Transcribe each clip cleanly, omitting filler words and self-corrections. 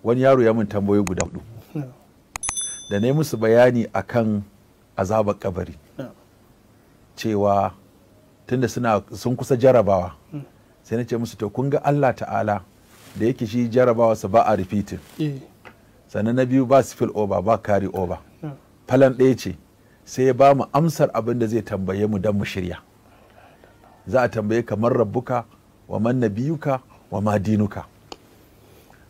wani yaro ya mun tambayoyi guda 4 da na yi musu bayani akan azabar kabari, cewa tunda sun kusa jarabawa, sai na ce musu to kun ga Allah ta'ala da yake shi jarabawa sa ba a repeating, sannan na biyu ba spill over ba carry over, falan ɗaya ce, sai ya ba mu amsar abin da zai tambaye mu don mu shirya. Za a tambaye kamar rabbuka wa man nabiyuka wa ma dinuka.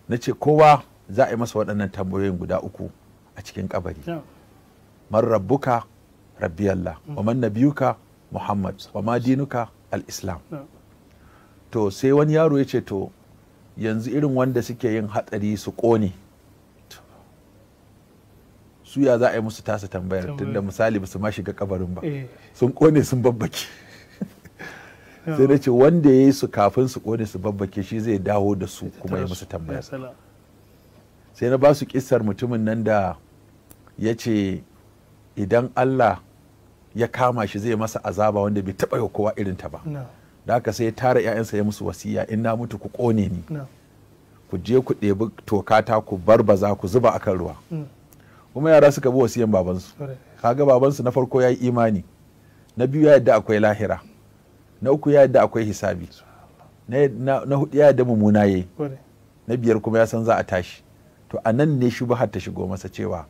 Na ce kowa za a yi masa waɗannan tambayoyin guda 3 a cikin kabari. Man rabbuka rabbi Allah, wa man nabiyuka Muhammad, wa ma dinuka al-Islam. To sai wani yaro ya ce to yanzu irin wanda suke yin hatsari su ƙone, su ya za a yi musu tasa tambayar, tunda misali ba su ma shiga kabarin ba, sun ƙone sun babbake. Sai da ce wanda ya yi su kafin su ƙone su babbake shi zai dawo da su kuma ya musu tambaya. Sai na ba su kissar mutumin nan da ya ce idan Allah ya kama shi zai masa azaba wanda bai taɓa yi kowa irin ta ba. Da haka sai ya tara 'ya'yansa ya musu wasiya, in na mutu ku ƙone ni, ku je ku ɗebi tokata ku barbaza ku zuba akan ruwa. Kuma yara suka bi wasiyan babansu. Kaga babansu na farko ya yi imani, na biyu ya yadda akwai lahira, na 3 ya yadda akwai hisabi, na 4 ya yadda mummuna yayi, na 5 kuma ya san za a tashi. To a nan ne shubhar ta shigo masa cewa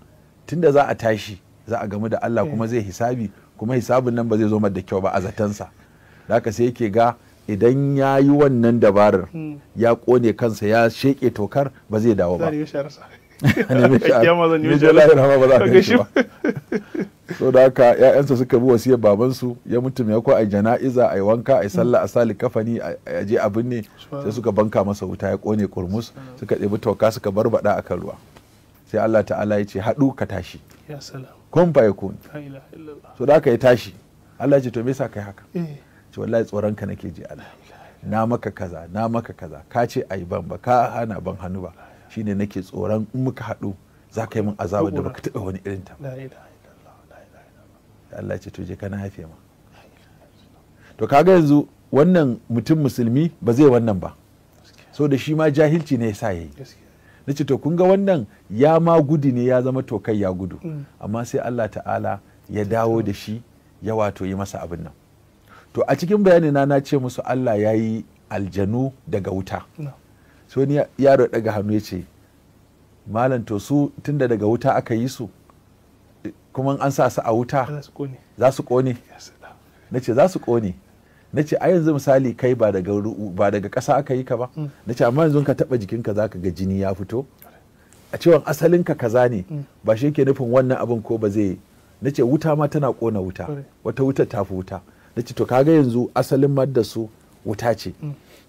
tunda za a tashi za a gamu da Allah kuma zai hisabi, kuma hisabin nan ba zai zo da kyau ba a zatansa. Da haka sai yake ga idan ya yi wannan dabarar ya kone kansa ya sheke tokar ba zai dawo ba. So da haka ‘ya'yansa suka bi wasiyar babansu, ya mutu mai a jana'iza a yi wanka a yi sallah a sali kafani a je abin ne, sai suka banka masa wuta ya kone kurmus, suka ɗebi toka suka barbada a kan ruwa. Sai Allah ta'ala ya ce haɗu ka tashi, kun fa yakun. So da haka ya tashi, Allah ya ce to me yasa kai haka? Ce wallahi tsoron ka nake ji Allah, na maka kaza na maka kaza, ka ce ai ban ba, ka hana ban hannu ba, shine nake tsoron in muka haɗu za ka yi min azabar da baka taɓa wani irin ta. Allah ce to je kana haife ma. To kaga yanzu wannan mutum musulmi ba zai wannan ba, so da shi ma jahilci ne yasa yayi. Nace to kun ga wannan ya ma gudu ne, ya zama to kai ya gudu, amma sai Allah ta'ala ya dawo da shi ya wato yi masa abin nan. To a cikin bayani na ce musu Allah ya yi aljanu daga wuta. So ni yaro daga hannu ya ce malam to su tunda daga wuta aka yi su kuma an sa su a wuta za su kone. Na ce za su kone. Na ce a yanzu misali kai ba daga ƙasa aka yi ka ba. Na ce amma yanzu ka taɓa jikinka za ka ga jini ya fito, a cewa asalinka kaza ne, ba shi ke nufin wannan abin ko ba zai. Na ce wuta ma tana kona wuta, wata wutar ta fi wuta. Na ce to kaga yanzu asalin madda su wuta ce,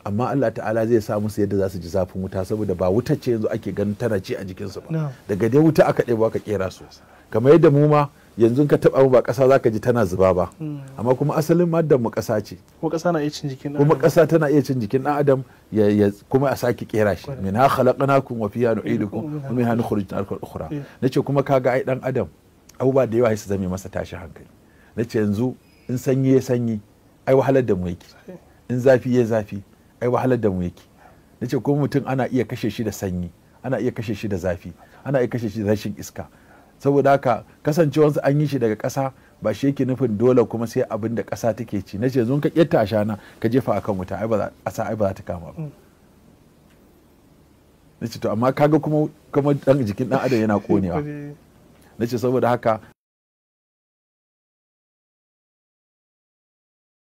amma Allah ta'ala zai sa musu yadda za su ji zafin wuta, saboda ba wuta ce yanzu ake ganin tana ci a jikinsu ba, daga dai wuta aka ɗebo aka kera su. Kamar yadda mu ma yanzu ka taɓa mu ba ƙasa za ka ji tana zuba ba, amma kuma asalin maddan mu ƙasa ce, kuma ƙasa na iya cin jikin ɗan adam, kuma ƙasa tana iya cin jikin ɗan adam ya kuma a sake kera shi. Min ha khalaqnakum wa fiha nu'idukum wa minha nukhrijukum ukhra. Nace kuma kaga ai ɗan adam abubuwa da yawa su zame masa tashi hankali. Nace yanzu in sanyi ya sanyi ai wahalar da mu yake, in zafi ya zafi ai wahalar da mu yake. Nace kuma mutum ana iya kashe shi da sanyi, ana iya kashe shi da zafi, ana iya kashe shi da rashin iska. Saboda haka kasancewarsa an yi shi daga ƙasa ba shi yake nufin dole kuma sai abin da ƙasa take ci. Nace yanzu ka ƙetta ashana ka jefa akan wuta ai ba za ta kama ba. Nace to amma kaga kuma dan jikin dan adam yana konewa. Nace saboda haka